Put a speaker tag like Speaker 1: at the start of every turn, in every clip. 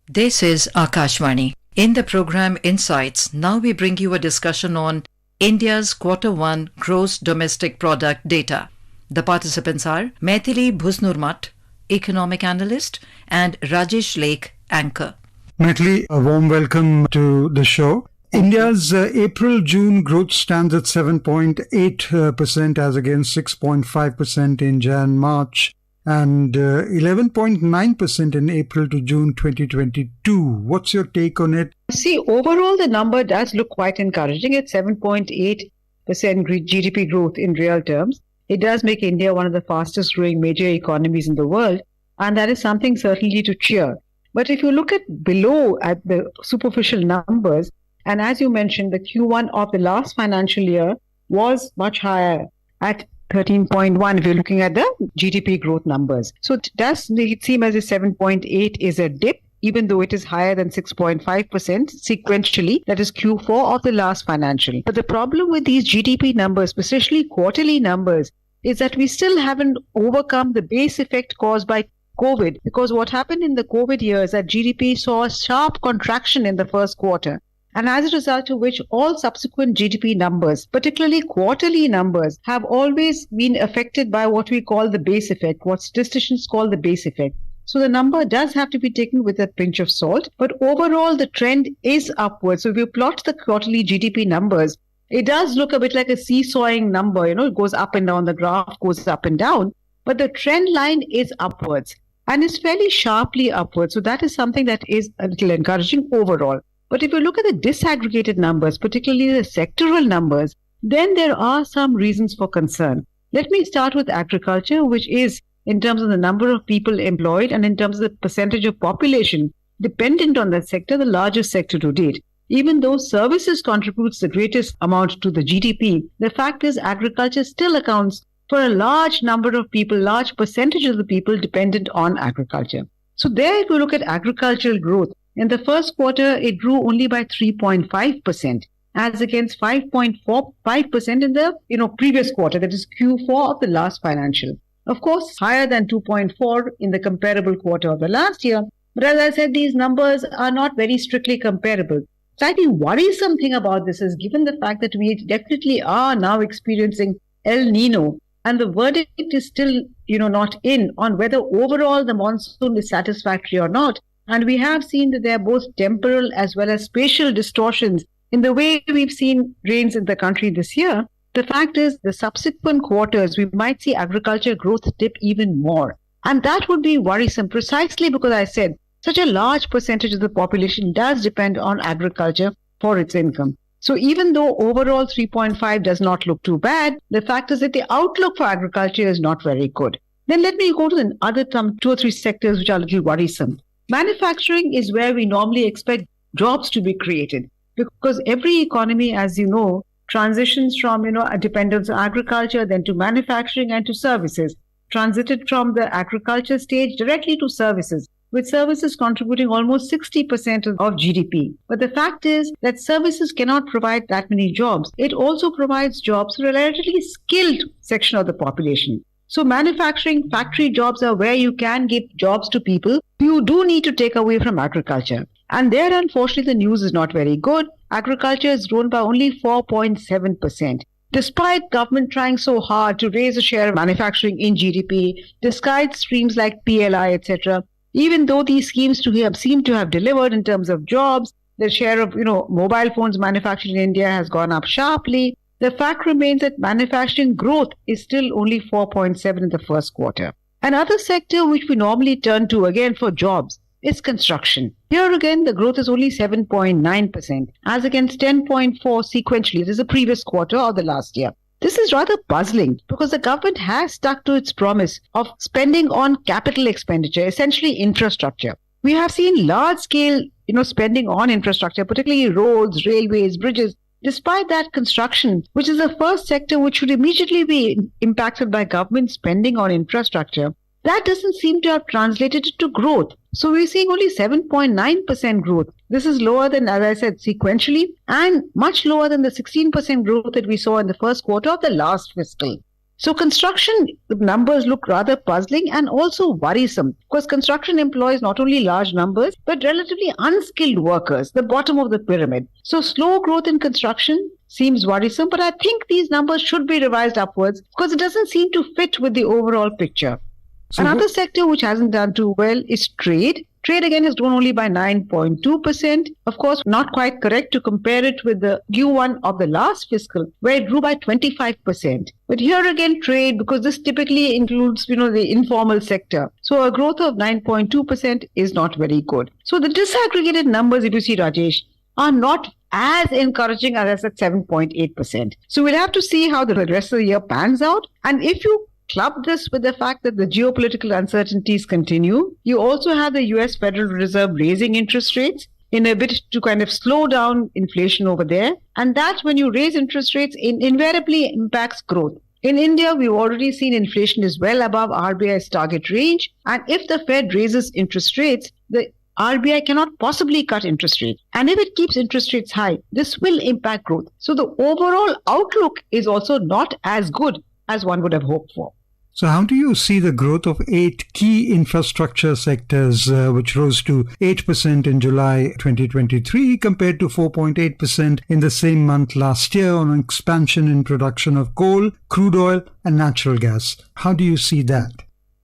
Speaker 1: This is Akashvani. In the program Insights, now we bring you a discussion on India's Q1 gross domestic product data. The participants are Maithili Bhusnurmat, economic analyst, and Rajesh Lake, anchor.
Speaker 2: Maithili, a warm welcome to the show. India's April-June growth stands at 7.8% as against 6.5% in Jan-March and 11.9% in April to June 2022. What's your take on it?
Speaker 3: See, overall, the number does look quite encouraging at 7.8% GDP growth in real terms. It does make India one of the fastest growing major economies in the world, and that is something certainly to cheer. But if you look at below at the superficial numbers, and as you mentioned, the Q1 of the last financial year was much higher at 13.1 if you're looking at the GDP growth numbers. So it does seem as if 7.8 is a dip, even though it is higher than 6.5% sequentially, that is Q4 of the last financial. But the problem with these GDP numbers, especially quarterly numbers, is that we still haven't overcome the base effect caused by COVID. Because what happened in the COVID years, that GDP saw a sharp contraction in the first quarter. And as a result of which all subsequent GDP numbers, particularly quarterly numbers, have always been affected by what we call the base effect, what statisticians call the base effect. So the number does have to be taken with a pinch of salt, but overall the trend is upwards. So if you plot the quarterly GDP numbers, it does look a bit like a seesawing number, it goes up and down, the graph goes up and down, but the trend line is upwards and it's fairly sharply upwards. So that is something that is a little encouraging overall. But if you look at the disaggregated numbers, particularly the sectoral numbers, then there are some reasons for concern. Let me start with agriculture, which is, in terms of the number of people employed and in terms of the percentage of population dependent on that sector, the largest sector to date. Even though services contributes the greatest amount to the GDP, the fact is agriculture still accounts for a large number of people, large percentage of the people dependent on agriculture. So there, if you look at agricultural growth, in the first quarter, it grew only by 3.5%, as against 5.45% in the previous quarter, that is Q4 of the last financial. Of course, higher than 2.4 in the comparable quarter of the last year. But as I said, these numbers are not very strictly comparable. Slightly worrisome thing about this is given the fact that we definitely are now experiencing El Nino, and the verdict is still, not in on whether overall the monsoon is satisfactory or not. And we have seen that there are both temporal as well as spatial distortions in the way we've seen rains in the country this year. The fact is, the subsequent quarters, we might see agriculture growth dip even more. And that would be worrisome precisely because I said such a large percentage of the population does depend on agriculture for its income. So even though overall 3.5 does not look too bad, the fact is that the outlook for agriculture is not very good. Then let me go to the other 2 or 3 sectors which are a little worrisome. Manufacturing is where we normally expect jobs to be created because every economy, as you know, transitions from, a dependence on agriculture, then to manufacturing and to services, transited from the agriculture stage directly to services, with services contributing almost 60% of GDP. But the fact is that services cannot provide that many jobs. It also provides jobs for a relatively skilled section of the population. So manufacturing, factory jobs are where you can give jobs to people you do need to take away from agriculture. And there, unfortunately, the news is not very good. Agriculture has grown by only 4.7%. Despite government trying so hard to raise the share of manufacturing in GDP, despite streams like PLI, etc., even though these schemes seem to have delivered in terms of jobs, the share of mobile phones manufactured in India has gone up sharply. The fact remains that manufacturing growth is still only 4.7 in the first quarter. Another sector which we normally turn to again for jobs is construction. Here again, the growth is only 7.9%, as against 10.4 sequentially. This is the previous quarter of the last year. This is rather puzzling because the government has stuck to its promise of spending on capital expenditure, essentially infrastructure. We have seen large-scale, spending on infrastructure, particularly roads, railways, bridges. Despite that, construction, which is the first sector which should immediately be impacted by government spending on infrastructure, that doesn't seem to have translated into growth. So we're seeing only 7.9% growth. This is lower than, as I said, sequentially, and much lower than the 16% growth that we saw in the first quarter of the last fiscal. So construction numbers look rather puzzling and also worrisome because construction employs not only large numbers but relatively unskilled workers, the bottom of the pyramid. So slow growth in construction seems worrisome, but I think these numbers should be revised upwards because it doesn't seem to fit with the overall picture. Another sector which hasn't done too well is trade. Trade again has grown only by 9.2%. Of course, not quite correct to compare it with the Q1 of the last fiscal, where it grew by 25%. But here again, trade, because this typically includes, the informal sector. So a growth of 9.2% is not very good. So the disaggregated numbers, if you see, Rajesh, are not as encouraging as at 7.8%. So we'll have to see how the rest of the year pans out. And if you club this with the fact that the geopolitical uncertainties continue, you also have the US Federal Reserve raising interest rates in a bit to kind of slow down inflation over there. And that, when you raise interest rates, invariably impacts growth. In India, we've already seen inflation is well above RBI's target range. And if the Fed raises interest rates, the RBI cannot possibly cut interest rates. And if it keeps interest rates high, this will impact growth. So the overall outlook is also not as good as one would have hoped for.
Speaker 2: So how do you see the growth of 8 key infrastructure sectors, which rose to 8% in July 2023 compared to 4.8% in the same month last year on expansion in production of coal, crude oil and natural gas? How do you see that?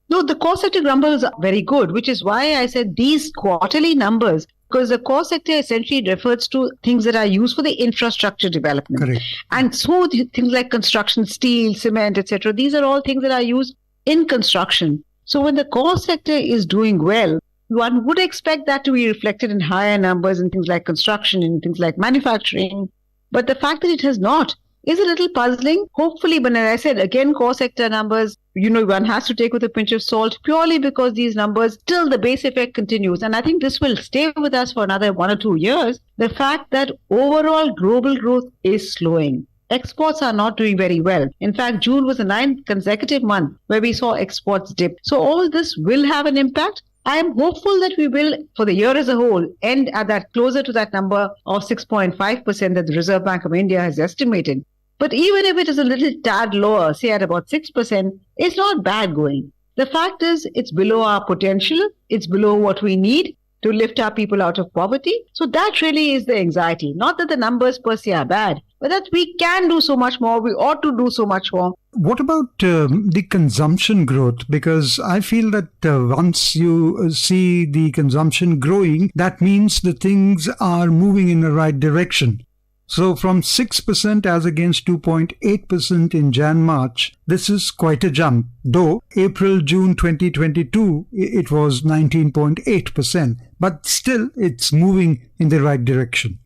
Speaker 3: No, the core sector numbers are very good, which is why I said these quarterly numbers, because the core sector essentially refers to things that are used for the infrastructure development.
Speaker 2: Correct.
Speaker 3: And so things like construction, steel, cement, etc., these are all things that are used in construction. So when the core sector is doing well, one would expect that to be reflected in higher numbers in things like construction and things like manufacturing. But the fact that it has not is a little puzzling. Hopefully, but as I said, again, core sector numbers, one has to take with a pinch of salt purely because these numbers, still the base effect continues. And I think this will stay with us for another 1 or 2 years. The fact that overall global growth is slowing. Exports are not doing very well. In fact, June was the 9th consecutive month where we saw exports dip. So all this will have an impact. I am hopeful that we will, for the year as a whole, end at that closer to that number of 6.5% that the Reserve Bank of India has estimated. But even if it is a little tad lower, say at about 6%, it's not bad going. The fact is, it's below our potential. It's below what we need to lift our people out of poverty. So that really is the anxiety. Not that the numbers per se are bad, but that we can do so much more. We ought to do so much more.
Speaker 2: What about the consumption growth? Because I feel that once you see the consumption growing, that means the things are moving in the right direction. So from 6% as against 2.8% in Jan-March, this is quite a jump. Though April-June 2022, it was 19.8%. But still, it's moving in the right direction.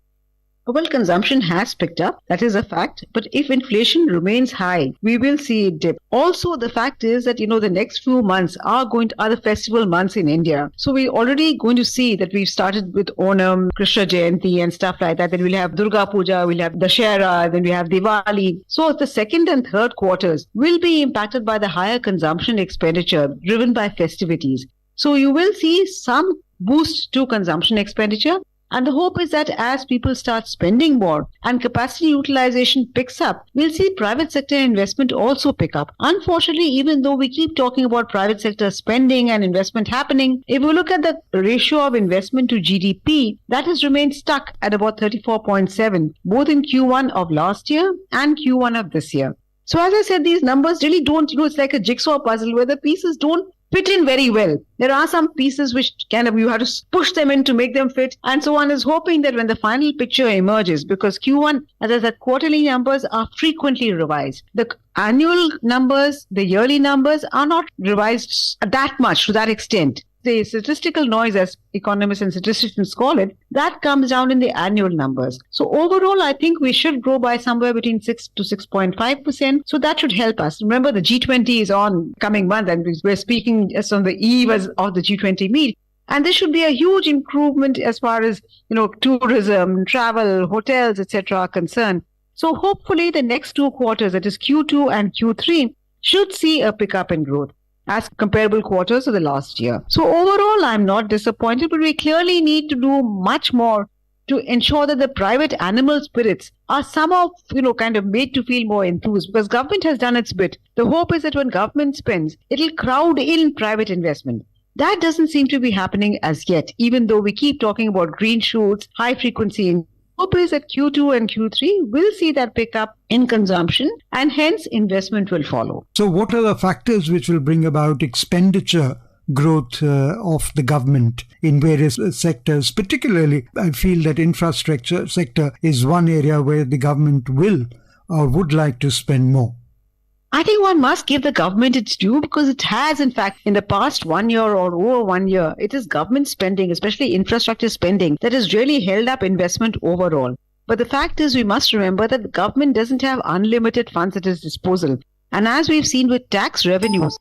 Speaker 3: Well, consumption has picked up. That is a fact. But if inflation remains high, we will see it dip. Also, the fact is that, the next few months are the festival months in India. So we're already going to see that we've started with Onam, Krishna Jayanti and stuff like that. Then we'll have Durga Puja, we'll have Dashera, then we have Diwali. So the second and third quarters will be impacted by the higher consumption expenditure driven by festivities. So you will see some boost to consumption expenditure. And the hope is that as people start spending more and capacity utilization picks up, we'll see private sector investment also pick up. Unfortunately, even though we keep talking about private sector spending and investment happening, if we look at the ratio of investment to GDP, that has remained stuck at about 34.7, both in Q1 of last year and Q1 of this year. So as I said, these numbers really don't, it's like a jigsaw puzzle where the pieces don't fit in very well. There are some pieces which you have to push them in to make them fit. And so one is hoping that when the final picture emerges, because Q1, as I said, quarterly numbers are frequently revised. The annual numbers, the yearly numbers are not revised that much to that extent. The statistical noise, as economists and statisticians call it, that comes down in the annual numbers. So overall, I think we should grow by somewhere between 6 to 6.5%. So that should help us. Remember, the G20 is on coming month, and we're speaking just on the eve of the G20 meet. And this should be a huge improvement as far as, tourism, travel, hotels, etc. are concerned. So hopefully the next 2 quarters, that is Q2 and Q3, should see a pickup in growth as comparable quarters of the last year. So overall, I'm not disappointed, but we clearly need to do much more to ensure that the private animal spirits are somehow, kind of made to feel more enthused, because government has done its bit. The hope is that when government spends, it'll crowd in private investment. That doesn't seem to be happening as yet, even though we keep talking about green shoots, high frequency. Hope is that Q2 and Q3 will see that pickup in consumption, and hence investment will follow.
Speaker 2: So what are the factors which will bring about expenditure growth of the government in various sectors? Particularly, I feel that infrastructure sector is one area where the government will or would like to spend more.
Speaker 3: I think one must give the government its due, because it has, in fact, in the past 1 year or over 1 year, it is government spending, especially infrastructure spending, that has really held up investment overall. But the fact is, we must remember that the government doesn't have unlimited funds at its disposal. And as we've seen with tax revenues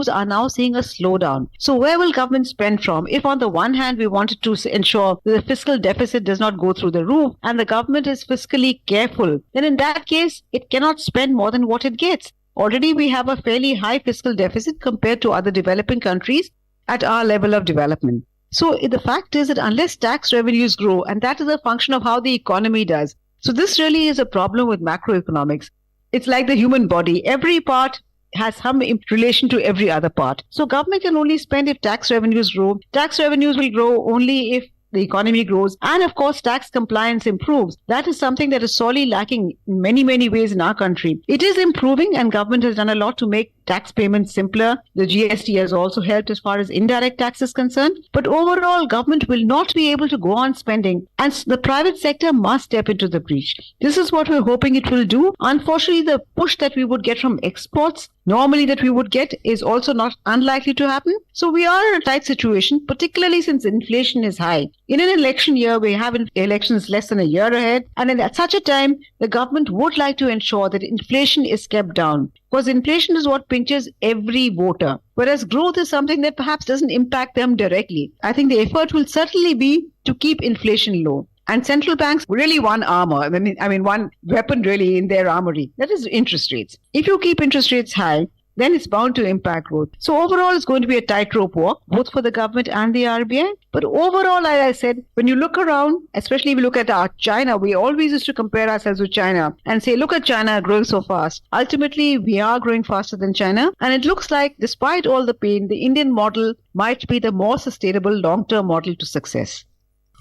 Speaker 3: are now seeing a slowdown. So where will government spend from? If on the one hand we wanted to ensure that the fiscal deficit does not go through the roof and the government is fiscally careful, then in that case, it cannot spend more than what it gets. Already we have a fairly high fiscal deficit compared to other developing countries at our level of development. So the fact is that unless tax revenues grow, and that is a function of how the economy does. So this really is a problem with macroeconomics. It's like the human body. Every part has some relation to every other part. So government can only spend if tax revenues grow. Tax revenues will grow only if the economy grows. And of course, tax compliance improves. That is something that is sorely lacking in many, many ways in our country. It is improving, and government has done a lot to make tax payments simpler. The GST has also helped as far as indirect tax is concerned. But overall, government will not be able to go on spending, and the private sector must step into the breach. This is what we're hoping it will do. Unfortunately, the push that we would get from exports normally that we would get is also not unlikely to happen. So we are in a tight situation, particularly since inflation is high. In an election year, we have elections less than a year ahead. And at such a time, the government would like to ensure that inflation is kept down. Because inflation is what pinches every voter. Whereas growth is something that perhaps doesn't impact them directly. I think the effort will certainly be to keep inflation low. And central banks really one armor, one weapon really in their armory. That is interest rates. If you keep interest rates high, then it's bound to impact growth. So overall, it's going to be a tightrope walk, both for the government and the RBI. But overall, like I said, when you look around, especially if you look at China, we always used to compare ourselves with China and say, look at China growing so fast. Ultimately, we are growing faster than China. And it looks like, despite all the pain, the Indian model might be the more sustainable long-term model to success.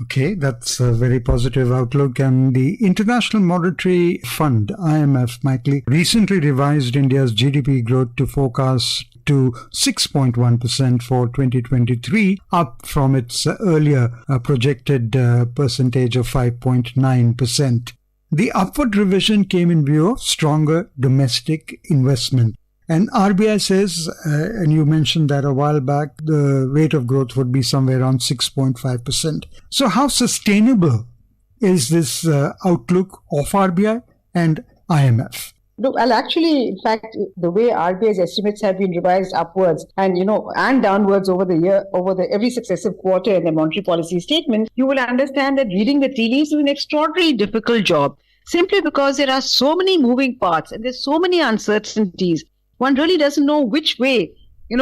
Speaker 2: Okay, that's a very positive outlook. And the International Monetary Fund, IMF, Michael, recently revised India's GDP growth to forecast to 6.1% for 2023, up from its earlier projected percentage of 5.9%. The upward revision came in view of stronger domestic investment. And RBI says, and you mentioned that a while back, the rate of growth would be somewhere around 6.5%. So how sustainable is this outlook of RBI and IMF?
Speaker 3: No, well, actually, in fact, the way RBI's estimates have been revised upwards and downwards over every successive quarter in the monetary policy statement, you will understand that reading the tea leaves is an extraordinarily difficult job, simply because there are so many moving parts and there's so many uncertainties. One really doesn't know which way,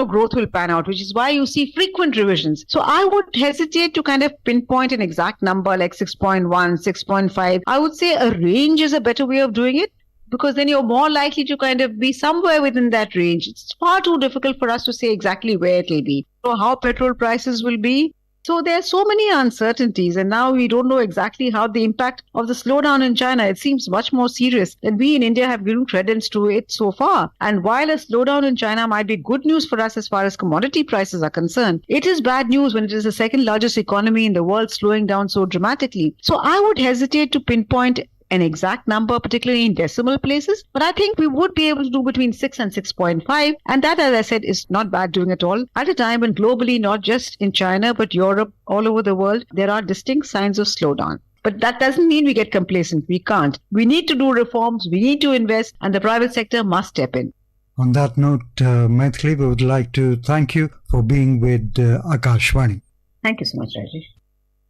Speaker 3: growth will pan out, which is why you see frequent revisions. So I would hesitate to kind of pinpoint an exact number like 6.1, 6.5. I would say a range is a better way of doing it, because then you're more likely to kind of be somewhere within that range. It's far too difficult for us to say exactly where it will be, or how petrol prices will be. So there are so many uncertainties, and now we don't know exactly how the impact of the slowdown in China, it seems much more serious than we in India have given credence to it so far. And while a slowdown in China might be good news for us as far as commodity prices are concerned, it is bad news when it is the second largest economy in the world slowing down so dramatically. So I would hesitate to pinpoint an exact number, particularly in decimal places, but I think we would be able to do between 6 and 6.5, and that, as I said, is not bad doing at all, at a time when globally, not just in China, but Europe, all over the world, there are distinct signs of slowdown. But that doesn't mean we get complacent. We can't. We need to do reforms, we need to invest, and the private sector must step in.
Speaker 2: On that note, Maithili, we would like to thank you for being with Akashvani.
Speaker 3: Thank you so much, Rajesh.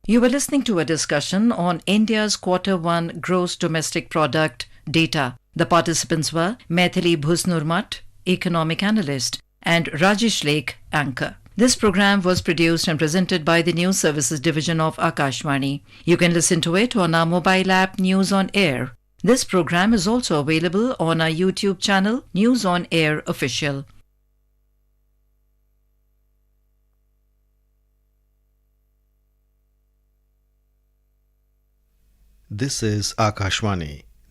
Speaker 1: You were listening to a discussion on India's Q1 gross domestic product data. The participants were Maithili Bhusnurmat, economic analyst, and Rajesh Lake, anchor. This program was produced and presented by the News Services Division of Akashvani. You can listen to it on our mobile app News on Air. This program is also available on our YouTube channel News on Air Official.
Speaker 4: This is Akashvani,